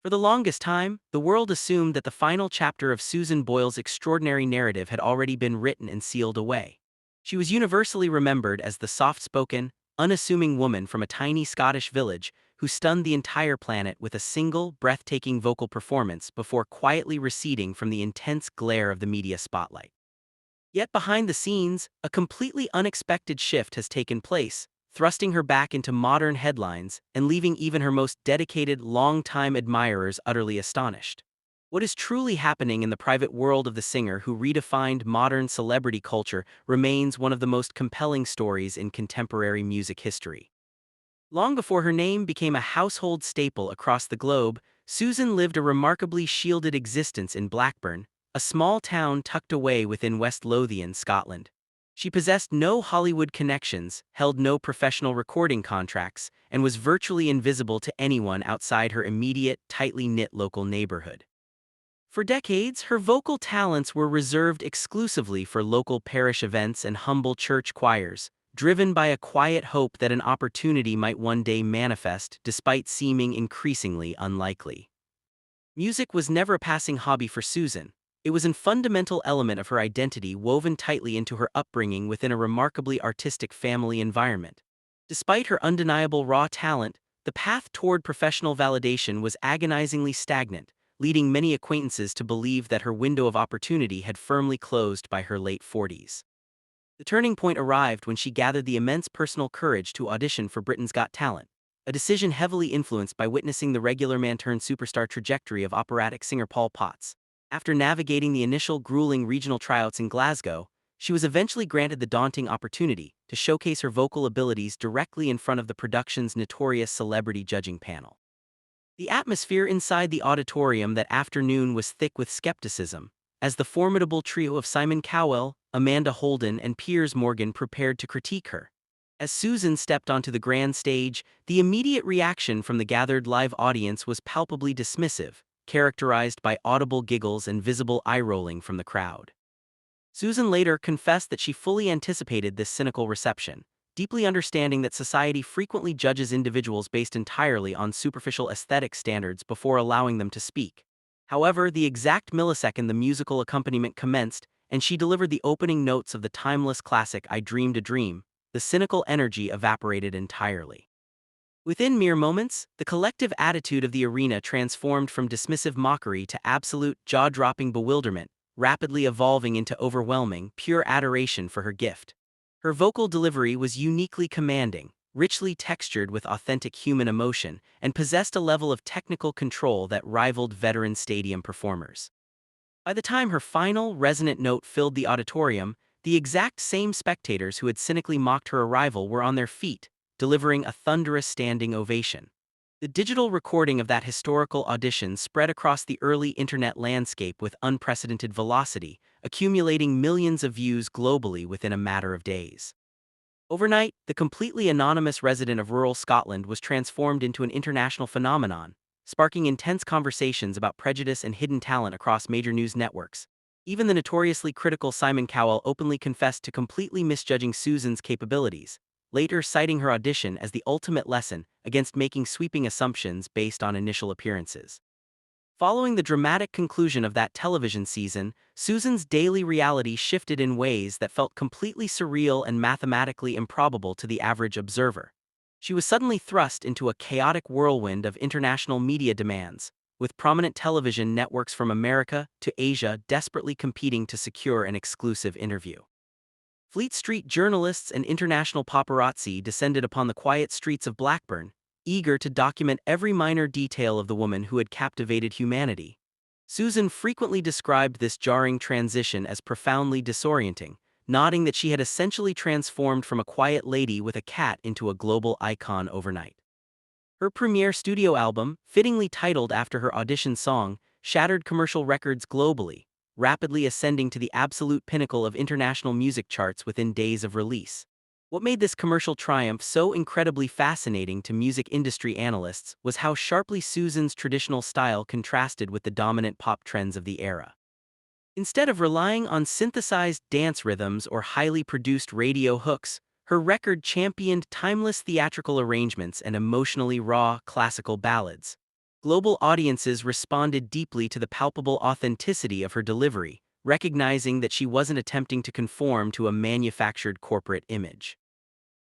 For the longest time, the world assumed that the final chapter of Susan Boyle's extraordinary narrative had already been written and sealed away. She was universally remembered as the soft-spoken, unassuming woman from a tiny Scottish village who stunned the entire planet with a single, breathtaking vocal performance before quietly receding from the intense glare of the media spotlight. Yet behind the scenes, a completely unexpected shift has taken place, thrusting her back into modern headlines and leaving even her most dedicated, long-time admirers utterly astonished. What is truly happening in the private world of the singer who redefined modern celebrity culture remains one of the most compelling stories in contemporary music history. Long before her name became a household staple across the globe, Susan lived a remarkably shielded existence in Blackburn, a small town tucked away within West Lothian, Scotland. She possessed no Hollywood connections, held no professional recording contracts, and was virtually invisible to anyone outside her immediate, tightly knit local neighborhood. For decades, her vocal talents were reserved exclusively for local parish events and humble church choirs, driven by a quiet hope that an opportunity might one day manifest despite seeming increasingly unlikely. Music was never a passing hobby for Susan. It was a fundamental element of her identity woven tightly into her upbringing within a remarkably artistic family environment. Despite her undeniable raw talent, the path toward professional validation was agonizingly stagnant, leading many acquaintances to believe that her window of opportunity had firmly closed by her late 40s. The turning point arrived when she gathered the immense personal courage to audition for Britain's Got Talent, a decision heavily influenced by witnessing the regular man-turned-superstar trajectory of operatic singer Paul Potts. After navigating the initial grueling regional tryouts in Glasgow, she was eventually granted the daunting opportunity to showcase her vocal abilities directly in front of the production's notorious celebrity judging panel. The atmosphere inside the auditorium that afternoon was thick with skepticism, as the formidable trio of Simon Cowell, Amanda Holden, and Piers Morgan prepared to critique her. As Susan stepped onto the grand stage, the immediate reaction from the gathered live audience was palpably dismissive, characterized by audible giggles and visible eye-rolling from the crowd. Susan later confessed that she fully anticipated this cynical reception, deeply understanding that society frequently judges individuals based entirely on superficial aesthetic standards before allowing them to speak. However, the exact millisecond the musical accompaniment commenced and she delivered the opening notes of the timeless classic I Dreamed a Dream, the cynical energy evaporated entirely. Within mere moments, the collective attitude of the arena transformed from dismissive mockery to absolute, jaw-dropping bewilderment, rapidly evolving into overwhelming, pure adoration for her gift. Her vocal delivery was uniquely commanding, richly textured with authentic human emotion, and possessed a level of technical control that rivaled veteran stadium performers. By the time her final, resonant note filled the auditorium, the exact same spectators who had cynically mocked her arrival were on their feet, delivering a thunderous standing ovation. The digital recording of that historical audition spread across the early internet landscape with unprecedented velocity, accumulating millions of views globally within a matter of days. Overnight, the completely anonymous resident of rural Scotland was transformed into an international phenomenon, sparking intense conversations about prejudice and hidden talent across major news networks. Even the notoriously critical Simon Cowell openly confessed to completely misjudging Susan's capabilities, later citing her audition as the ultimate lesson against making sweeping assumptions based on initial appearances. Following the dramatic conclusion of that television season, Susan's daily reality shifted in ways that felt completely surreal and mathematically improbable to the average observer. She was suddenly thrust into a chaotic whirlwind of international media demands, with prominent television networks from America to Asia desperately competing to secure an exclusive interview. Fleet Street journalists and international paparazzi descended upon the quiet streets of Blackburn, eager to document every minor detail of the woman who had captivated humanity. Susan frequently described this jarring transition as profoundly disorienting, noting that she had essentially transformed from a quiet lady with a cat into a global icon overnight. Her premiere studio album, fittingly titled after her audition song, shattered commercial records globally, rapidly ascending to the absolute pinnacle of international music charts within days of release. What made this commercial triumph so incredibly fascinating to music industry analysts was how sharply Susan's traditional style contrasted with the dominant pop trends of the era. Instead of relying on synthesized dance rhythms or highly produced radio hooks, her record championed timeless theatrical arrangements and emotionally raw classical ballads. Global audiences responded deeply to the palpable authenticity of her delivery, recognizing that she wasn't attempting to conform to a manufactured corporate image.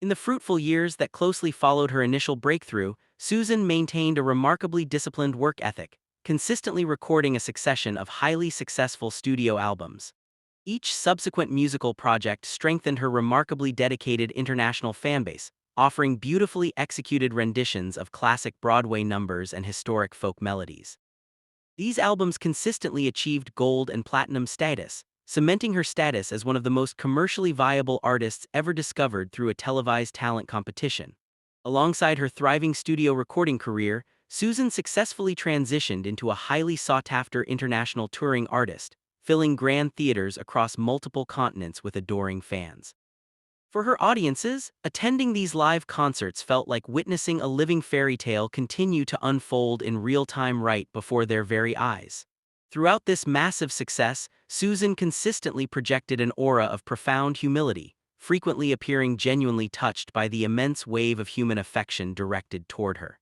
In the fruitful years that closely followed her initial breakthrough, Susan maintained a remarkably disciplined work ethic, consistently recording a succession of highly successful studio albums. Each subsequent musical project strengthened her remarkably dedicated international fanbase, offering beautifully executed renditions of classic Broadway numbers and historic folk melodies. These albums consistently achieved gold and platinum status, cementing her status as one of the most commercially viable artists ever discovered through a televised talent competition. Alongside her thriving studio recording career, Susan successfully transitioned into a highly sought-after international touring artist, filling grand theaters across multiple continents with adoring fans. For her audiences, attending these live concerts felt like witnessing a living fairy tale continue to unfold in real time right before their very eyes. Throughout this massive success, Susan consistently projected an aura of profound humility, frequently appearing genuinely touched by the immense wave of human affection directed toward her.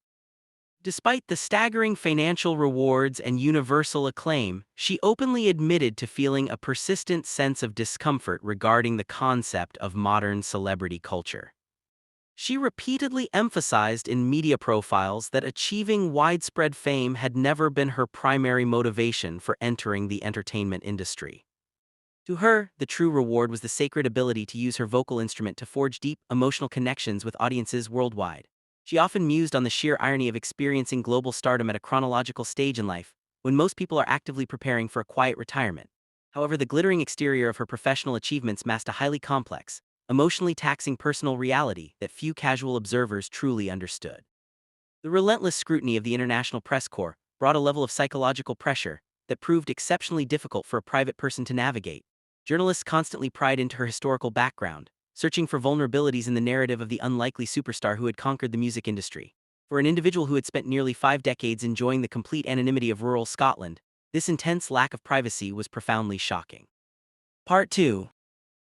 Despite the staggering financial rewards and universal acclaim, she openly admitted to feeling a persistent sense of discomfort regarding the concept of modern celebrity culture. She repeatedly emphasized in media profiles that achieving widespread fame had never been her primary motivation for entering the entertainment industry. To her, the true reward was the sacred ability to use her vocal instrument to forge deep, emotional connections with audiences worldwide. She often mused on the sheer irony of experiencing global stardom at a chronological stage in life, when most people are actively preparing for a quiet retirement. However, the glittering exterior of her professional achievements masked a highly complex, emotionally taxing personal reality that few casual observers truly understood. The relentless scrutiny of the international press corps brought a level of psychological pressure that proved exceptionally difficult for a private person to navigate. Journalists constantly pried into her historical background, searching for vulnerabilities in the narrative of the unlikely superstar who had conquered the music industry. For an individual who had spent nearly 5 decades enjoying the complete anonymity of rural Scotland, this intense lack of privacy was profoundly shocking. Part 2.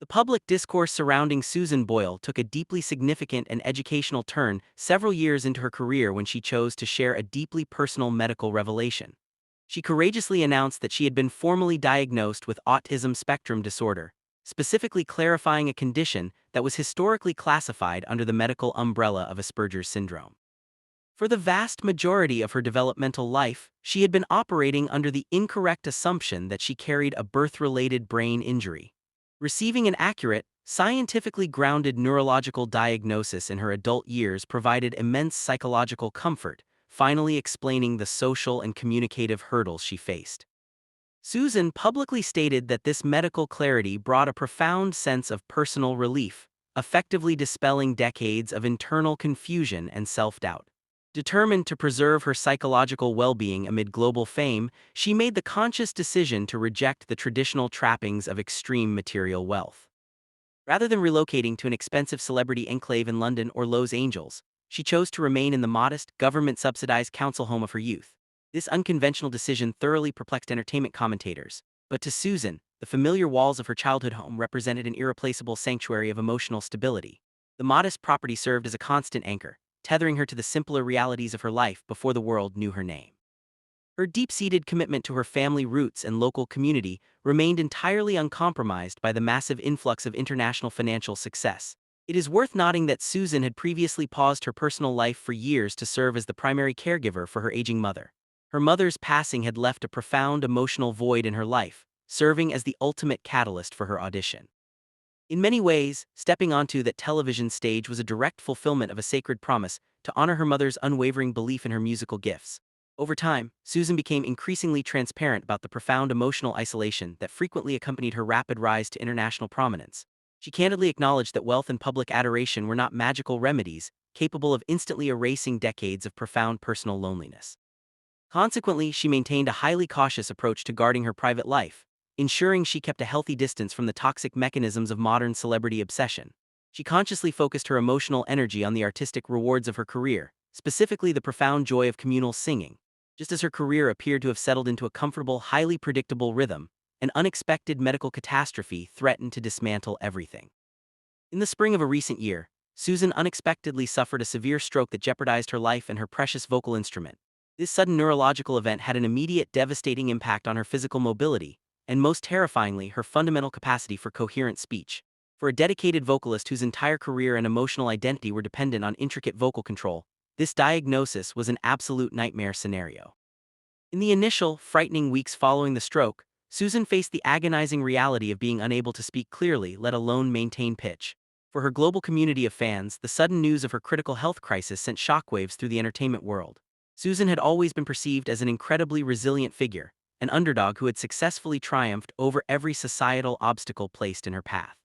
The public discourse surrounding Susan Boyle took a deeply significant and educational turn several years into her career when she chose to share a deeply personal medical revelation. She courageously announced that she had been formally diagnosed with autism spectrum disorder, specifically clarifying a condition that was historically classified under the medical umbrella of Asperger's syndrome. For the vast majority of her developmental life, she had been operating under the incorrect assumption that she carried a birth-related brain injury. Receiving an accurate, scientifically grounded neurological diagnosis in her adult years provided immense psychological comfort, finally explaining the social and communicative hurdles she faced. Susan publicly stated that this medical clarity brought a profound sense of personal relief, effectively dispelling decades of internal confusion and self-doubt. Determined to preserve her psychological well-being amid global fame, she made the conscious decision to reject the traditional trappings of extreme material wealth. Rather than relocating to an expensive celebrity enclave in London or Los Angeles, she chose to remain in the modest, government-subsidized council home of her youth. This unconventional decision thoroughly perplexed entertainment commentators, but to Susan, the familiar walls of her childhood home represented an irreplaceable sanctuary of emotional stability. The modest property served as a constant anchor, tethering her to the simpler realities of her life before the world knew her name. Her deep-seated commitment to her family roots and local community remained entirely uncompromised by the massive influx of international financial success. It is worth noting that Susan had previously paused her personal life for years to serve as the primary caregiver for her aging mother. Her mother's passing had left a profound emotional void in her life, serving as the ultimate catalyst for her audition. In many ways, stepping onto that television stage was a direct fulfillment of a sacred promise to honor her mother's unwavering belief in her musical gifts. Over time, Susan became increasingly transparent about the profound emotional isolation that frequently accompanied her rapid rise to international prominence. She candidly acknowledged that wealth and public adoration were not magical remedies, capable of instantly erasing decades of profound personal loneliness. Consequently, she maintained a highly cautious approach to guarding her private life, ensuring she kept a healthy distance from the toxic mechanisms of modern celebrity obsession. She consciously focused her emotional energy on the artistic rewards of her career, specifically the profound joy of communal singing. Just as her career appeared to have settled into a comfortable, highly predictable rhythm, an unexpected medical catastrophe threatened to dismantle everything. In the spring of a recent year, Susan unexpectedly suffered a severe stroke that jeopardized her life and her precious vocal instrument. This sudden neurological event had an immediate devastating impact on her physical mobility, and most terrifyingly, her fundamental capacity for coherent speech. For a dedicated vocalist whose entire career and emotional identity were dependent on intricate vocal control, this diagnosis was an absolute nightmare scenario. In the initial, frightening weeks following the stroke, Susan faced the agonizing reality of being unable to speak clearly, let alone maintain pitch. For her global community of fans, the sudden news of her critical health crisis sent shockwaves through the entertainment world. Susan had always been perceived as an incredibly resilient figure, an underdog who had successfully triumphed over every societal obstacle placed in her path.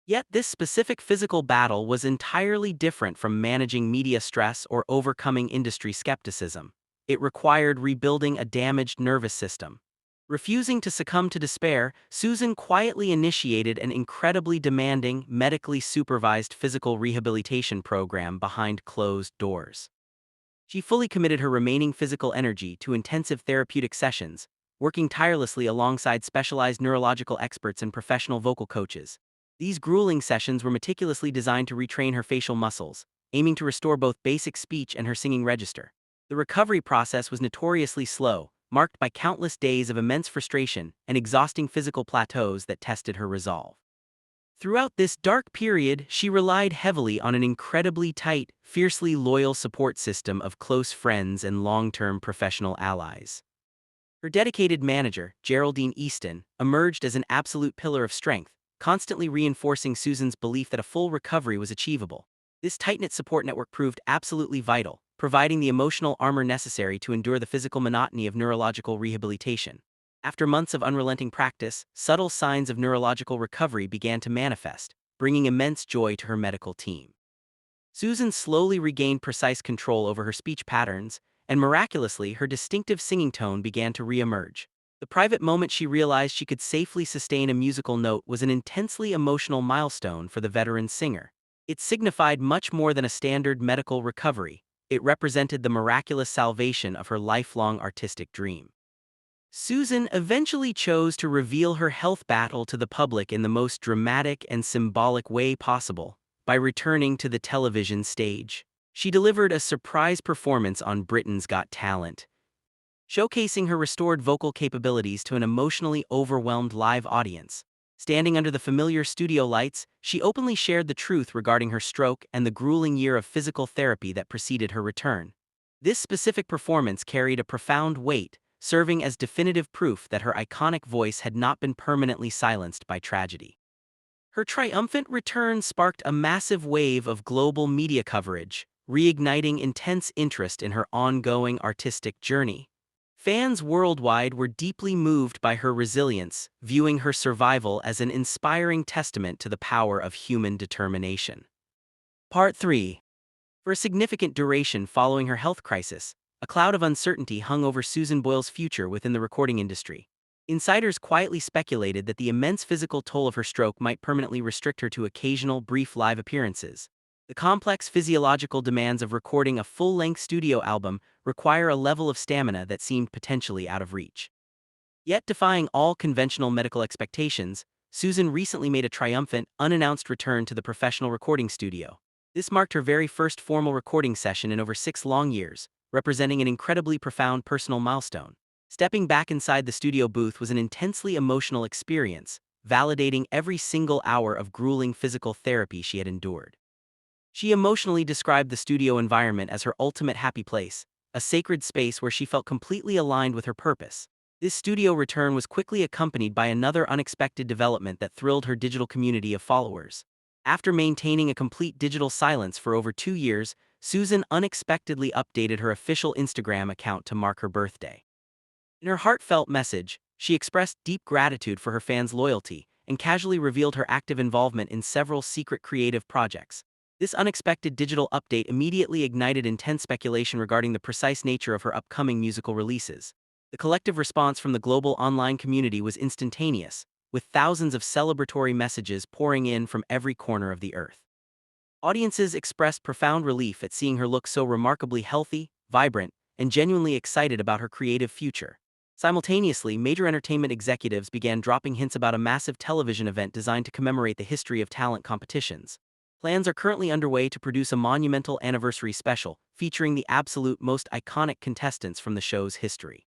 Yet this specific physical battle was entirely different from managing media stress or overcoming industry skepticism. It required rebuilding a damaged nervous system. Refusing to succumb to despair, Susan quietly initiated an incredibly demanding, medically supervised physical rehabilitation program behind closed doors. She fully committed her remaining physical energy to intensive therapeutic sessions, working tirelessly alongside specialized neurological experts and professional vocal coaches. These grueling sessions were meticulously designed to retrain her facial muscles, aiming to restore both basic speech and her singing register. The recovery process was notoriously slow, marked by countless days of immense frustration and exhausting physical plateaus that tested her resolve. Throughout this dark period, she relied heavily on an incredibly tight, fiercely loyal support system of close friends and long-term professional allies. Her dedicated manager, Geraldine Easton, emerged as an absolute pillar of strength, constantly reinforcing Susan's belief that a full recovery was achievable. This tight-knit support network proved absolutely vital, providing the emotional armor necessary to endure the physical monotony of neurological rehabilitation. After months of unrelenting practice, subtle signs of neurological recovery began to manifest, bringing immense joy to her medical team. Susan slowly regained precise control over her speech patterns, and miraculously, her distinctive singing tone began to re-emerge. The private moment she realized she could safely sustain a musical note was an intensely emotional milestone for the veteran singer. It signified much more than a standard medical recovery. It represented the miraculous salvation of her lifelong artistic dream. Susan eventually chose to reveal her health battle to the public in the most dramatic and symbolic way possible, by returning to the television stage. She delivered a surprise performance on Britain's Got Talent, showcasing her restored vocal capabilities to an emotionally overwhelmed live audience. Standing under the familiar studio lights, she openly shared the truth regarding her stroke and the grueling year of physical therapy that preceded her return. This specific performance carried a profound weight, serving as definitive proof that her iconic voice had not been permanently silenced by tragedy. Her triumphant return sparked a massive wave of global media coverage, reigniting intense interest in her ongoing artistic journey. Fans worldwide were deeply moved by her resilience, viewing her survival as an inspiring testament to the power of human determination. Part 3. For a significant duration following her health crisis, a cloud of uncertainty hung over Susan Boyle's future within the recording industry. Insiders quietly speculated that the immense physical toll of her stroke might permanently restrict her to occasional brief live appearances. The complex physiological demands of recording a full-length studio album require a level of stamina that seemed potentially out of reach. Yet defying all conventional medical expectations, Susan recently made a triumphant, unannounced return to the professional recording studio. This marked her very first formal recording session in over 6 long years, representing an incredibly profound personal milestone. Stepping back inside the studio booth was an intensely emotional experience, validating every single hour of grueling physical therapy she had endured. She emotionally described the studio environment as her ultimate happy place, a sacred space where she felt completely aligned with her purpose. This studio return was quickly accompanied by another unexpected development that thrilled her digital community of followers. After maintaining a complete digital silence for over 2 years, Susan unexpectedly updated her official Instagram account to mark her birthday. In her heartfelt message, she expressed deep gratitude for her fans' loyalty and casually revealed her active involvement in several secret creative projects. This unexpected digital update immediately ignited intense speculation regarding the precise nature of her upcoming musical releases. The collective response from the global online community was instantaneous, with thousands of celebratory messages pouring in from every corner of the earth. Audiences expressed profound relief at seeing her look so remarkably healthy, vibrant, and genuinely excited about her creative future. Simultaneously, major entertainment executives began dropping hints about a massive television event designed to commemorate the history of talent competitions. Plans are currently underway to produce a monumental anniversary special featuring the absolute most iconic contestants from the show's history.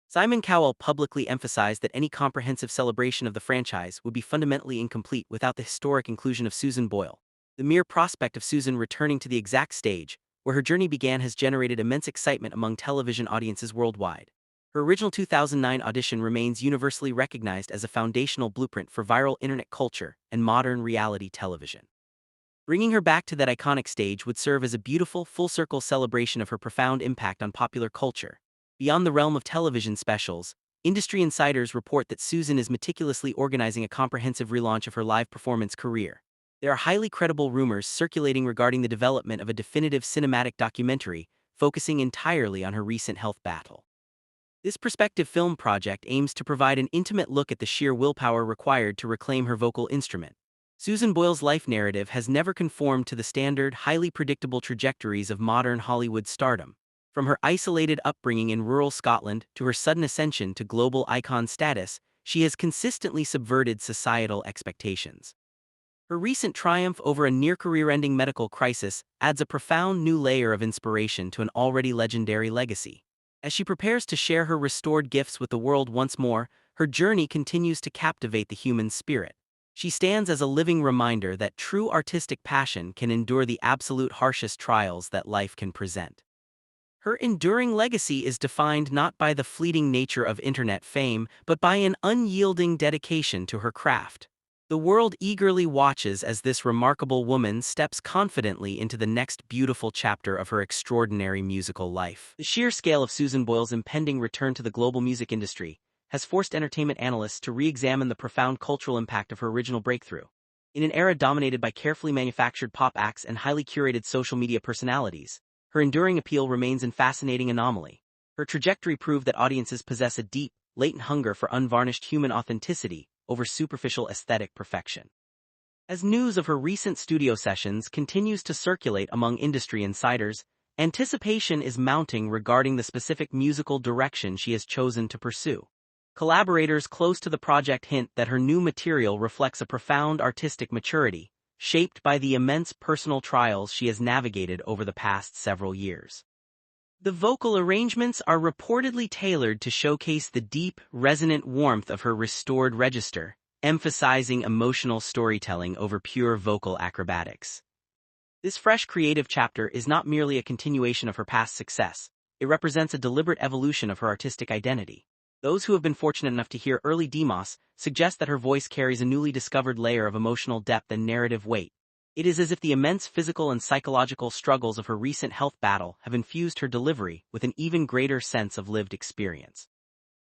Simon Cowell publicly emphasized that any comprehensive celebration of the franchise would be fundamentally incomplete without the historic inclusion of Susan Boyle. The mere prospect of Susan returning to the exact stage where her journey began has generated immense excitement among television audiences worldwide. Her original 2009 audition remains universally recognized as a foundational blueprint for viral internet culture and modern reality television. Bringing her back to that iconic stage would serve as a beautiful, full-circle celebration of her profound impact on popular culture. Beyond the realm of television specials, industry insiders report that Susan is meticulously organizing a comprehensive relaunch of her live performance career. There are highly credible rumors circulating regarding the development of a definitive cinematic documentary focusing entirely on her recent health battle. This prospective film project aims to provide an intimate look at the sheer willpower required to reclaim her vocal instrument. Susan Boyle's life narrative has never conformed to the standard, highly predictable trajectories of modern Hollywood stardom. From her isolated upbringing in rural Scotland to her sudden ascension to global icon status, she has consistently subverted societal expectations. Her recent triumph over a near-career-ending medical crisis adds a profound new layer of inspiration to an already legendary legacy. As she prepares to share her restored gifts with the world once more, her journey continues to captivate the human spirit. She stands as a living reminder that true artistic passion can endure the absolute harshest trials that life can present. Her enduring legacy is defined not by the fleeting nature of internet fame, but by an unyielding dedication to her craft. The world eagerly watches as this remarkable woman steps confidently into the next beautiful chapter of her extraordinary musical life. The sheer scale of Susan Boyle's impending return to the global music industry has forced entertainment analysts to re-examine the profound cultural impact of her original breakthrough. In an era dominated by carefully manufactured pop acts and highly curated social media personalities, her enduring appeal remains a fascinating anomaly. Her trajectory proved that audiences possess a deep, latent hunger for unvarnished human authenticity over superficial aesthetic perfection. As news of her recent studio sessions continues to circulate among industry insiders, anticipation is mounting regarding the specific musical direction she has chosen to pursue. Collaborators close to the project hint that her new material reflects a profound artistic maturity, shaped by the immense personal trials she has navigated over the past several years. The vocal arrangements are reportedly tailored to showcase the deep, resonant warmth of her restored register, emphasizing emotional storytelling over pure vocal acrobatics. This fresh creative chapter is not merely a continuation of her past success, it represents a deliberate evolution of her artistic identity. Those who have been fortunate enough to hear early demos suggest that her voice carries a newly discovered layer of emotional depth and narrative weight. It is as if the immense physical and psychological struggles of her recent health battle have infused her delivery with an even greater sense of lived experience.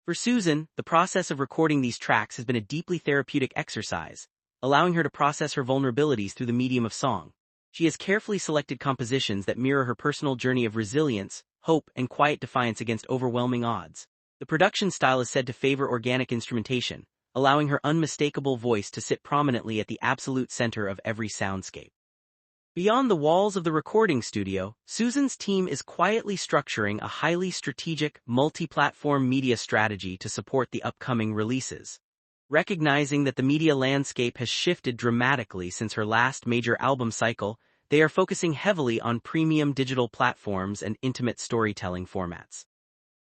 For Susan, the process of recording these tracks has been a deeply therapeutic exercise, allowing her to process her vulnerabilities through the medium of song. She has carefully selected compositions that mirror her personal journey of resilience, hope, and quiet defiance against overwhelming odds. The production style is said to favor organic instrumentation, allowing her unmistakable voice to sit prominently at the absolute center of every soundscape. Beyond the walls of the recording studio, Susan's team is quietly structuring a highly strategic, multi-platform media strategy to support the upcoming releases. Recognizing that the media landscape has shifted dramatically since her last major album cycle, they are focusing heavily on premium digital platforms and intimate storytelling formats.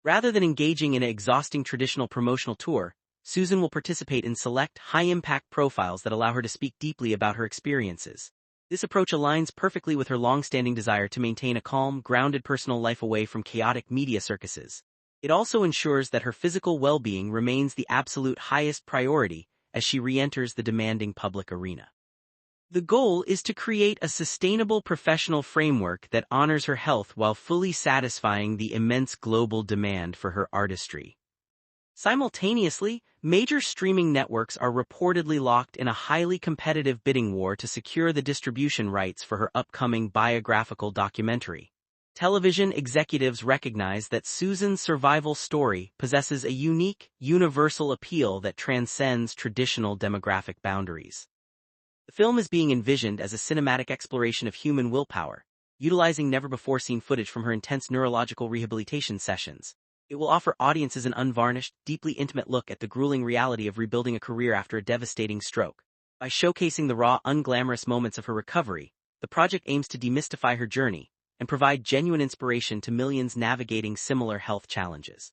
Rather than engaging in an exhausting traditional promotional tour, Susan will participate in select, high-impact profiles that allow her to speak deeply about her experiences. This approach aligns perfectly with her long-standing desire to maintain a calm, grounded personal life away from chaotic media circuses. It also ensures that her physical well-being remains the absolute highest priority as she re-enters the demanding public arena. The goal is to create a sustainable professional framework that honors her health while fully satisfying the immense global demand for her artistry. Simultaneously, major streaming networks are reportedly locked in a highly competitive bidding war to secure the distribution rights for her upcoming biographical documentary. Television executives recognize that Susan's survival story possesses a unique, universal appeal that transcends traditional demographic boundaries. The film is being envisioned as a cinematic exploration of human willpower, utilizing never-before-seen footage from her intense neurological rehabilitation sessions. It will offer audiences an unvarnished, deeply intimate look at the grueling reality of rebuilding a career after a devastating stroke. By showcasing the raw, unglamorous moments of her recovery, the project aims to demystify her journey and provide genuine inspiration to millions navigating similar health challenges.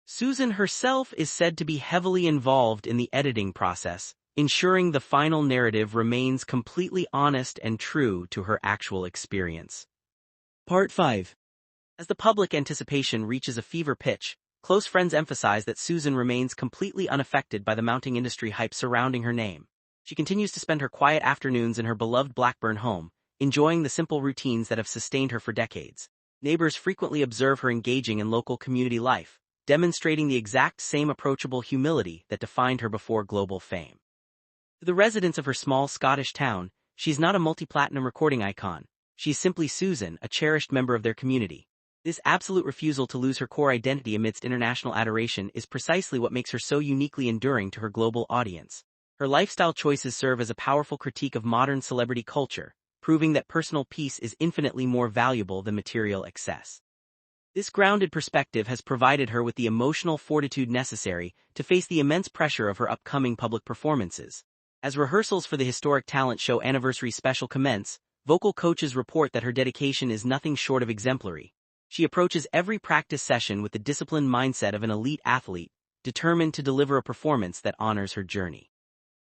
Susan herself is said to be heavily involved in the editing process, ensuring the final narrative remains completely honest and true to her actual experience. Part 5. As the public anticipation reaches a fever pitch, close friends emphasize that Susan remains completely unaffected by the mounting industry hype surrounding her name. She continues to spend her quiet afternoons in her beloved Blackburn home, enjoying the simple routines that have sustained her for decades. Neighbors frequently observe her engaging in local community life, demonstrating the exact same approachable humility that defined her before global fame. To the residents of her small Scottish town, she's not a multi-platinum recording icon. She's simply Susan, a cherished member of their community. This absolute refusal to lose her core identity amidst international adoration is precisely what makes her so uniquely enduring to her global audience. Her lifestyle choices serve as a powerful critique of modern celebrity culture, proving that personal peace is infinitely more valuable than material excess. This grounded perspective has provided her with the emotional fortitude necessary to face the immense pressure of her upcoming public performances. As rehearsals for the historic talent show Anniversary Special commence, vocal coaches report that her dedication is nothing short of exemplary. She approaches every practice session with the disciplined mindset of an elite athlete, determined to deliver a performance that honors her journey.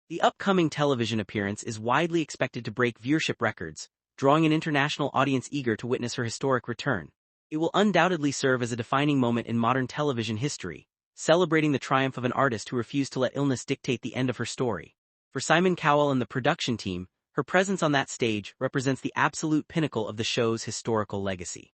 The upcoming television appearance is widely expected to break viewership records, drawing an international audience eager to witness her historic return. It will undoubtedly serve as a defining moment in modern television history, celebrating the triumph of an artist who refused to let illness dictate the end of her story. For Simon Cowell and the production team, her presence on that stage represents the absolute pinnacle of the show's historical legacy.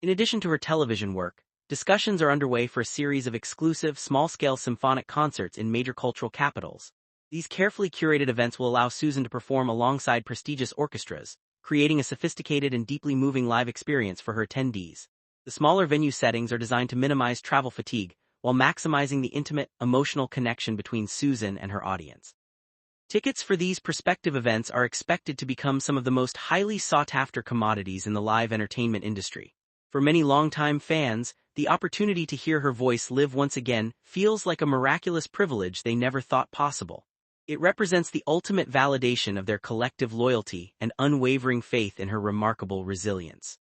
In addition to her television work, discussions are underway for a series of exclusive, small-scale symphonic concerts in major cultural capitals. These carefully curated events will allow Susan to perform alongside prestigious orchestras, creating a sophisticated and deeply moving live experience for her attendees. The smaller venue settings are designed to minimize travel fatigue, while maximizing the intimate, emotional connection between Susan and her audience. Tickets for these prospective events are expected to become some of the most highly sought-after commodities in the live entertainment industry. For many longtime fans, the opportunity to hear her voice live once again feels like a miraculous privilege they never thought possible. It represents the ultimate validation of their collective loyalty and unwavering faith in her remarkable resilience.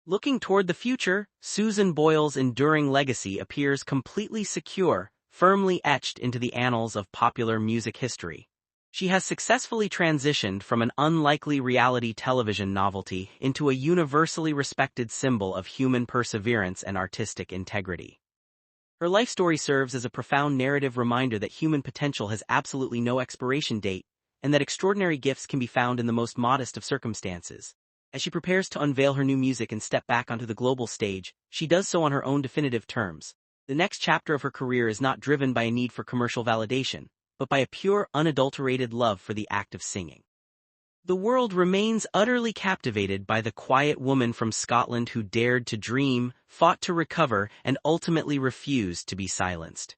Looking toward the future, Susan Boyle's enduring legacy appears completely secure, firmly etched into the annals of popular music history. She has successfully transitioned from an unlikely reality television novelty into a universally respected symbol of human perseverance and artistic integrity. Her life story serves as a profound narrative reminder that human potential has absolutely no expiration date, and that extraordinary gifts can be found in the most modest of circumstances. As she prepares to unveil her new music and step back onto the global stage, she does so on her own definitive terms. The next chapter of her career is not driven by a need for commercial validation, but by a pure, unadulterated love for the act of singing. The world remains utterly captivated by the quiet woman from Scotland who dared to dream, fought to recover, and ultimately refused to be silenced.